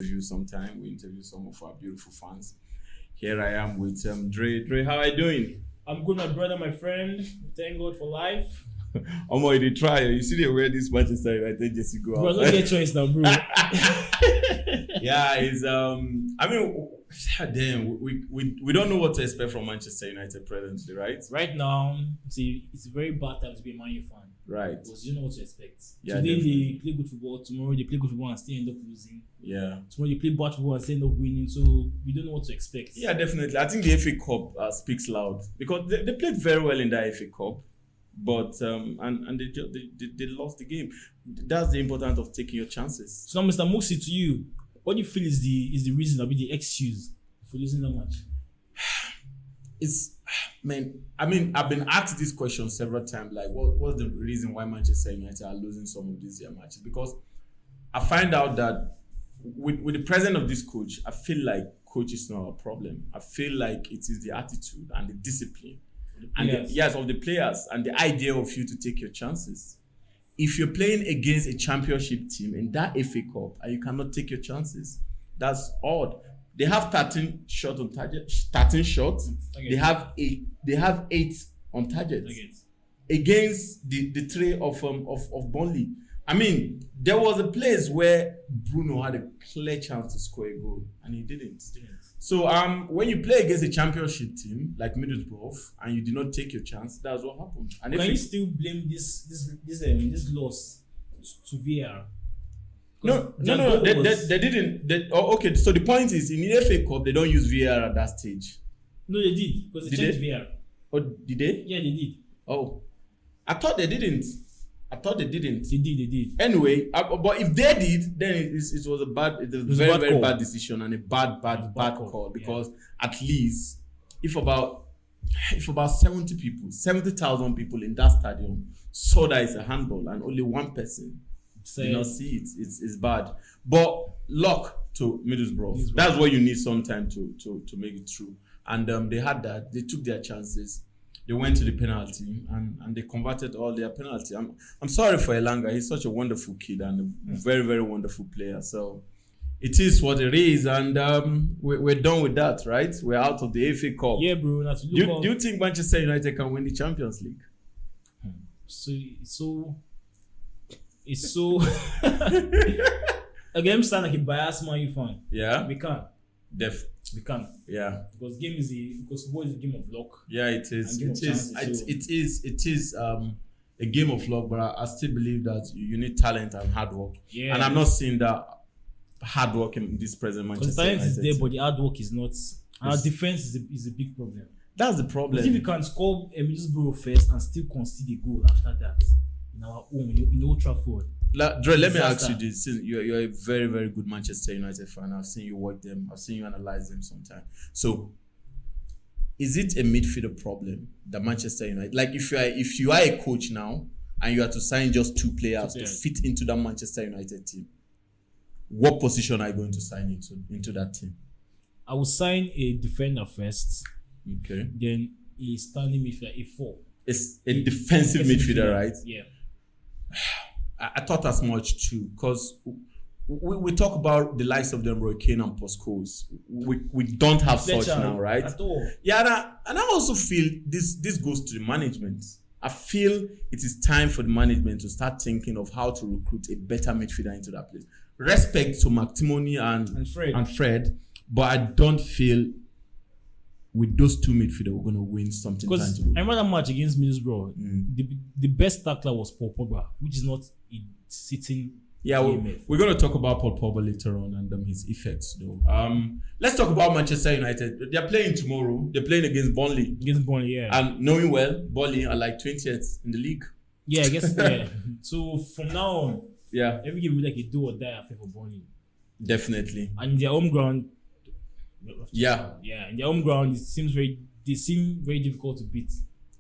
Interview sometime. We interview some of our beautiful fans. Here I am with Drey. Drey, how are you doing? I'm good, my brother, my friend. Thank God for life. Omo, you dey try. You see they wear this Manchester United jersey go Bro, out. don't get choice now, bro. Yeah, it's I mean, damn, we don't know what to expect from Manchester United presently, right? Right now, it's a very bad time to be a Man U fan. Right. Because you know what to expect. Yeah, Today definitely. they play good football, tomorrow they play good football and still end up losing. Yeah. Tomorrow they play bad football and still end up winning. So we don't know what to expect. Yeah, definitely. I think the FA Cup speaks loud because they played very well in the FA Cup, but and they lost the game. That's the importance of taking your chances. So now, Mr. Muqsit, to you, what do you feel is the reason, or be the excuse for losing that much? I mean, I've been asked this question several times, like, what's the reason why Manchester United are losing some of these year matches? Because I find out that with the presence of this coach, I feel like coach is not a problem. I feel like it is the attitude and the discipline, of the players and the idea of you to take your chances. If you're playing against a championship team in that FA Cup and you cannot take your chances, that's odd. They have 13 shots on target. 13 shots. Okay. They have 8 on target against the three of Burnley. I mean, there was a place where Bruno had a clear chance to score a goal and he didn't. So when you play against a championship team like Middlesbrough and you did not take your chance, that's what happened. And can you still blame this loss to VAR? No, they didn't. Okay, so the point is, in the FA Cup, they don't use VAR at that stage. No, they did, because they changed VAR. Oh, did they? Yeah, they did. Oh, I thought they didn't. They did. Anyway, but if they did, then it was a very bad decision and a bad call because at least if about 70,000 people in that stadium saw that it's a handball and only one person did not see it, it's bad. But luck to Middlesbrough. That's what you need sometime to make it through. And they had that. They took their chances. They went to the penalty and they converted all their penalty. I'm sorry for Elanga. He's such a wonderful kid and a very, very wonderful player. So it is what it is. And we're done with that, right? We're out of the FA Cup. Yeah, bro. Do you think Manchester United can win the Champions League? It's so again, sound like a biased Man U fan. Yeah. We can't. We can't. Yeah. Because football is a game of luck. Yeah, it is. It is a game of luck, but I still believe that you need talent and hard work. Yeah. And I'm not seeing that hard work in this present Manchester United. Because talent is there, but the hard work is not. Our defense is a big problem. That's the problem. Because if you can score a Middlesbrough first and still concede a goal after that in our home, in Old Trafford. Drey, let me ask you this. Since you're a very, very good Manchester United fan, I've seen you watch them, I've seen you analyze them sometimes. So, is it a midfielder problem that Manchester United, like if you are a coach now and you are to sign just 2 players to fit into that Manchester United team, what position are you going to sign into that team? I will sign a defender first. Okay. Then a standing midfielder, a 4. It's a defensive midfielder, right? Yeah. I thought as much too, because we talk about the likes of them, Roy Keane and Paul Scholes. We don't have such now, right? At all. Yeah, and I also feel this goes to the management. I feel it is time for the management to start thinking of how to recruit a better midfielder into that place. Respect to McTominay and Fred, but I don't feel with those 2 midfielders, we're going to win something tangible. I remember that match against Middlesbrough. The best tackler was Paul Pogba, which is not a sitting. Yeah, we're going to talk about Paul Pogba later on and his effects, though. Let's talk about Manchester United. They're playing tomorrow. They're playing against Burnley. Yeah. And knowing well, Burnley are like 20th in the league. Yeah, I guess. Yeah. So from now on, every game will be like a do or die affair for Burnley. Definitely. And in their home ground. Yeah, in their home ground, they seem very difficult to beat.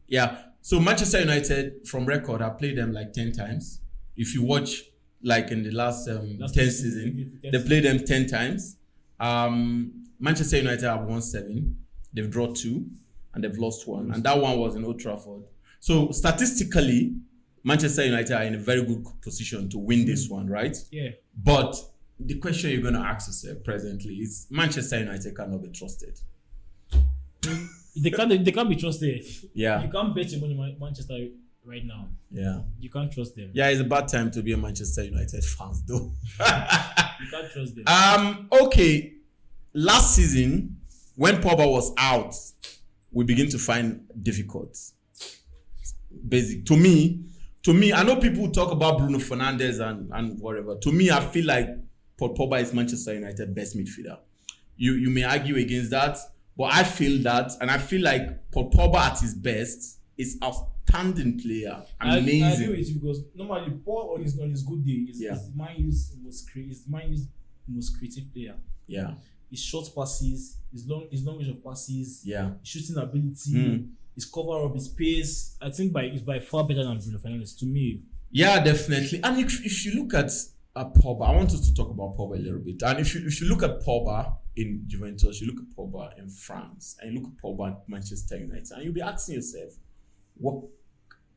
Yeah, so Manchester United, from record, I played them like 10 times. If you watch, like in the last 10 season, they played them 10 times. Manchester United have won 7, they've drawn 2, and they've lost 1, and that one was in Old Trafford. So statistically, Manchester United are in a very good position to win this one, right? Yeah. But the question you're going to ask yourself presently is Manchester United cannot be trusted. They can't be trusted. Yeah. You can't bet your money on Manchester right now. Yeah. You can't trust them. Yeah, it's a bad time to be a Manchester United fan, though. You can't trust them. Okay. Last season, when Pogba was out, we begin to find difficult. Basic. To me, I know people talk about Bruno Fernandes and whatever. To me, I feel like Paul Pogba is Manchester United best midfielder. You may argue against that, but I feel that, and I feel like Paul Pogba at his best is outstanding player. Amazing. I agree with you because normally Paul on his good day is Man U's most creative player. Yeah. His short passes, his long range of passes, his shooting ability, his cover up, his pace. I think is by far better than Bruno Fernandes to me. Yeah, definitely. And if you look at Pogba, I want us to talk about Pogba a little bit. And if you look at Pogba in Juventus, you look at Pogba in France, and you look at Pogba at Manchester United, and you'll be asking yourself,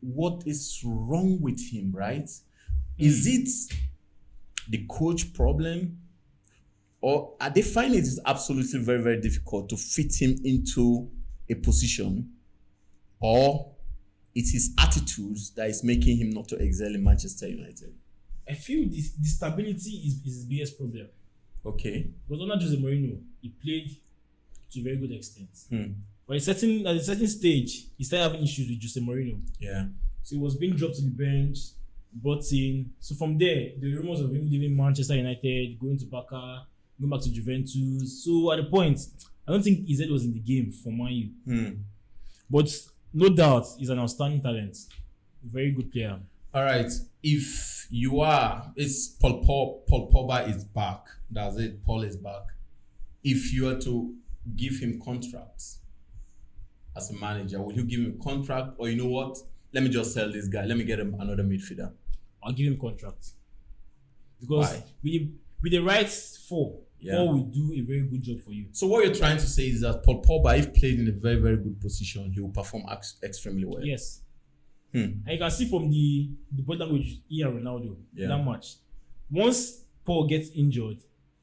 what is wrong with him, right? Is it the coach problem? Or are they finding it absolutely very, very difficult to fit him into a position? Or it's his attitudes that is making him not to excel in Manchester United? I feel the stability is his biggest problem. Okay. Because under Jose Mourinho, he played to a very good extent. But at a certain stage, he started having issues with Jose Mourinho. Yeah. So he was being dropped to the bench, brought in. So from there, the rumors of him leaving Manchester United, going to Barca, going back to Juventus. So at the point, I don't think his head was in the game for Man U. But no doubt, he's an outstanding talent. Very good player. All right. If you are, it's Paul Pogba is back. That's it. Paul is back. If you are to give him contracts as a manager, will you give him a contract? Or you know what? Let me just sell this guy. Let me get him another midfielder. I'll give him contract. Because Why? with the right Paul will do a very good job for you. So what you're trying to say is that Paul Pogba, if played in a very, very good position, he will perform extremely well. Yes. And you can see from the body language, Ronaldo, that much. Once Paul gets injured,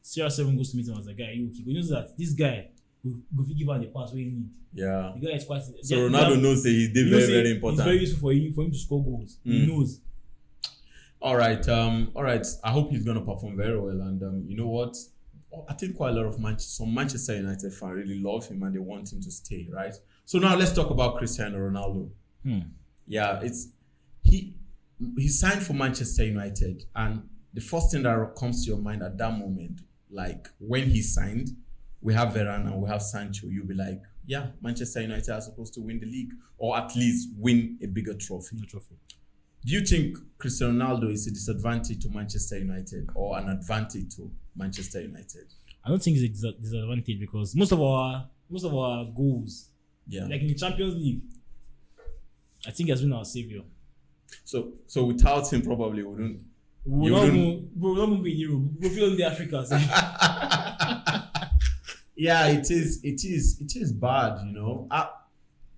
CR7 goes to meet him as a guy. He knows that this guy will give her the pass where he need. Yeah. The guy is quite. So Ronaldo knows that he's very, very important. It's very useful for him to score goals. He knows. All right. I hope he's gonna perform very well. And you know what? I think quite a lot of some Manchester United fans really love him and they want him to stay. Right. So now let's talk about Cristiano Ronaldo. Yeah, he signed for Manchester United, and the first thing that comes to your mind at that moment, like when he signed, we have Varane and we have Sancho. You'll be like, yeah, Manchester United are supposed to win the league or at least win a bigger trophy. Do you think Cristiano Ronaldo is a disadvantage to Manchester United or an advantage to Manchester United? I don't think it's a disadvantage because most of our goals, like in the Champions League, I think he has been our savior. So without him, probably wouldn't. We'll not even be in Europe. We'll feel in the Africa. Yeah, it is bad, you know.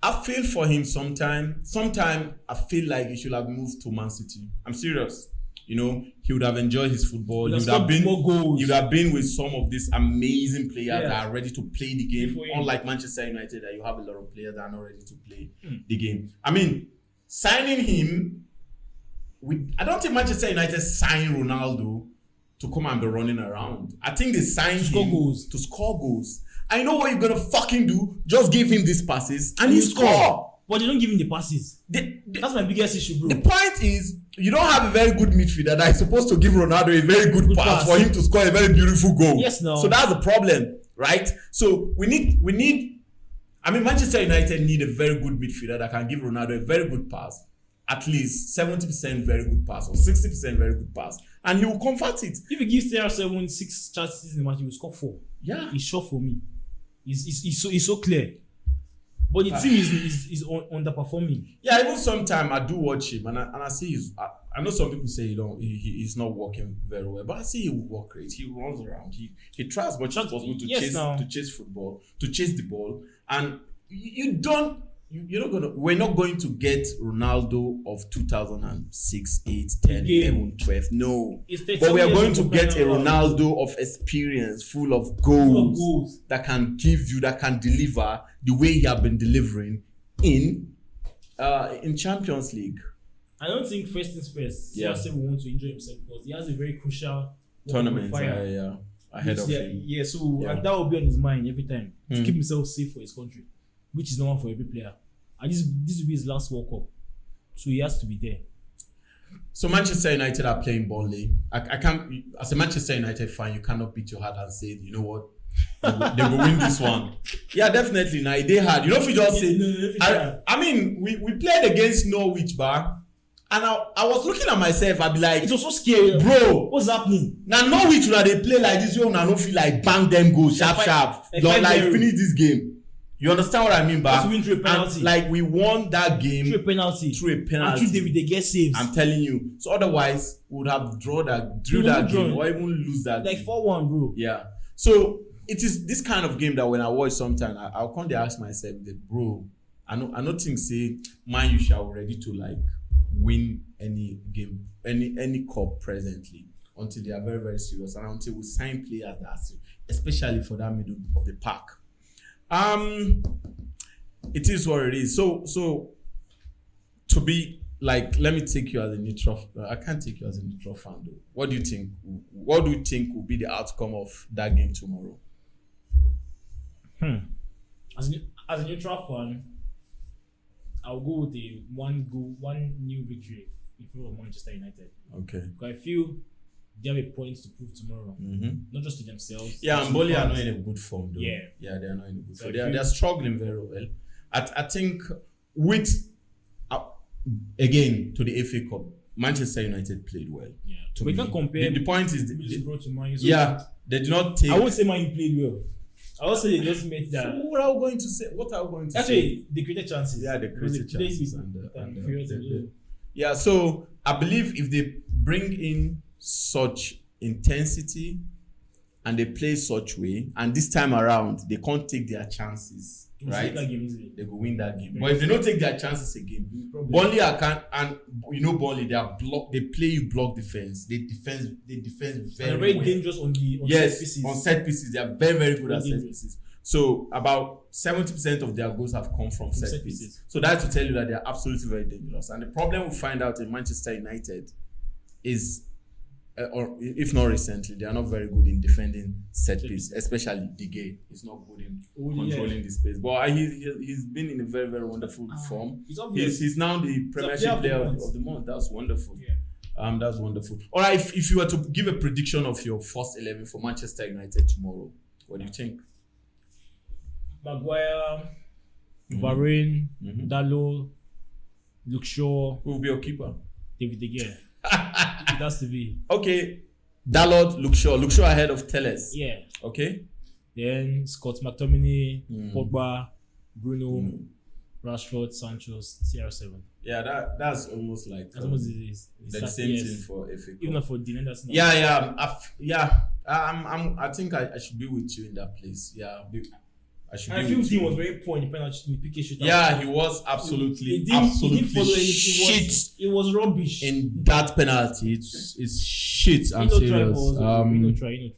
I feel for him sometimes. Sometimes I feel like he should have moved to Man City. I'm serious. You know, he would have enjoyed his football. He would have been more goals. He would have been with some of these amazing players that are ready to play the game. Unlike Manchester United, that you have a lot of players that are not ready to play the game. I mean, signing him, I don't think Manchester United signed Ronaldo to come and be running around. I think they signed him to score goals. I know what you're gonna fucking do. Just give him these passes and he score. But they don't give him the passes. That's my biggest issue, bro. The point is, you don't have a very good midfielder that is supposed to give Ronaldo a very good pass for him to score a very beautiful goal. Yes, no. So that's the problem, right? So we need. I mean, Manchester United need a very good midfielder that can give Ronaldo a very good pass, at least 70% very good pass or 60% very good pass, and he will convert it. If he gives CR7 6 chances in the match, he will score 4. Yeah, he's sure for me. He's so clear. But the team is underperforming. Yeah, even sometimes I do watch him and I see I know some people say he's not working very well, but I see he will work great. He runs around. He tries much as possible to chase football, to chase the ball, and you don't. we're not going to get Ronaldo of 2006, 8, 10, 11, 12. No. But we are going to get a Ronaldo of experience, full of goals that can deliver the way he has been delivering in Champions League. I don't think first things first. CR7 will want to enjoy himself because he has a very crucial tournament ahead of him. Yeah, so and that will be on his mind every time to keep himself safe for his country, which is normal for every player. And this will be his last World Cup, so he has to be there. So Manchester United are playing Burnley. I can't, as a Manchester United fan, you cannot beat your heart and say, you know what, they will win this one. Yeah, definitely. Now they had. You know, if you just say, I mean, we played against Norwich, bar. And I was looking at myself, I'd be like, it was so scary. Bro, what's happening? Now Norwich, when they play like this, you don't feel like bang them goals, sharp. Like finish this game. You understand what I mean, ba? Win through a penalty. And, like we won that game through a penalty. And through David, they get saves. I'm telling you. So otherwise, we would have drew that game or even lose that like game. 4-1, bro. Yeah. So it is this kind of game that when I watch sometimes, I'll come to ask myself, bro, I don't think say Man U shall ready to like win any game, any cup presently until they are very, very serious and until we sign players that are serious, especially for that middle of the pack. It is what it is. So to be like, let me take you as a neutral. I can't take you as a neutral fan though. What do you think? What do you think will be the outcome of that game tomorrow? As a neutral fan, I'll go with a one new victory in favor of Manchester United. Okay. Because I feel they have a point to prove tomorrow, not just to themselves. Yeah, and Burnley are not in a good form, though. Yeah, they are not in a good form. They are struggling very well. I think with again to the FA Cup, Manchester United played well. Yeah, we can't compare. The point is, they did not take. I won't say Man U played well. I also say they just made that. So what are we going to say? Actually, they created chances. Yeah, they created chances. Yeah, so I believe if they bring in such intensity and they play such way, and this time around they can't take their chances, right? They will win that game. But if they don't take their chances again, Burnley and you know Burnley, they play you block defense. They defend very well. Dangerous on set pieces. On set pieces. They are very, very good at set pieces. So about 70% of their goals have come from set pieces. So that's to tell you that they are absolutely very dangerous. And the problem we find out in Manchester United is, or if not recently, they are not very good in defending set piece, especially De Gea. He's not good in controlling the space. But he's been in a very, very wonderful form. He's now the Premiership player of the month. That's wonderful. Yeah. That's wonderful. All right, if you were to give a prediction of your first 11 for Manchester United tomorrow, what do you think? Maguire, Varane, Dalot, Luke Shaw. Who will be your keeper? David De Gea. It has to be. Okay. Dalot, Luke Shaw ahead of Telles. Yeah. Okay. Then Scott McTominay, Pogba, Bruno, Rashford, Sancho, CR7. Yeah, that's almost like almost the same thing for FA Cup. Even for Dean Anderson. I think I should be with you in that place. Yeah. I feel Dean was very poor in the penalty in the PK shootout. Yeah, he was absolutely he didn't follow shit. It was rubbish. In that penalty, it's shit. I'm serious. No try.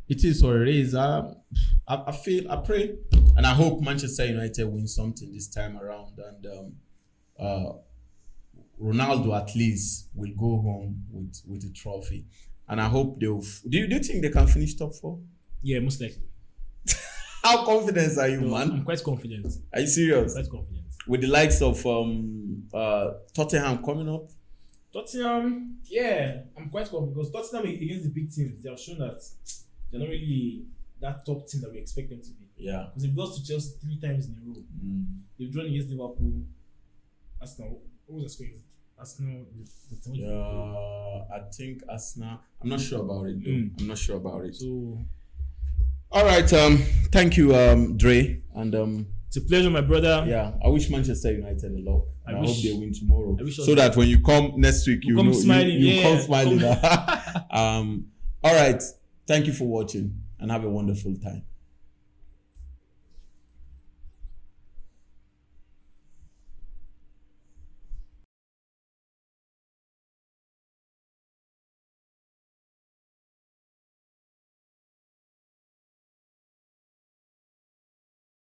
It is what it is. I pray, and I hope Manchester United win something this time around, and Ronaldo at least will go home with a trophy. And I hope they'll. Do you think they can finish top 4? Yeah, most likely. How confident are you, man? I'm quite confident. Are you serious? Quite confident. With the likes of Tottenham coming up? Tottenham, yeah, I'm quite confident because Tottenham against the big teams, they have shown that they're not really that top team that we expect them to be. Yeah. Because they've lost to Chelsea 3 times in a row. They've drawn against Liverpool. Arsenal. What was the score? Arsenal. I think Arsenal. I'm not sure about it though. I'm not sure about it. So. All right. Thank you, Drey, and it's a pleasure, my brother. Yeah, I wish Manchester United a lot. I hope they win tomorrow, so that when you come next week, you come smiling. You come smiling. All right. Thank you for watching, and have a wonderful time.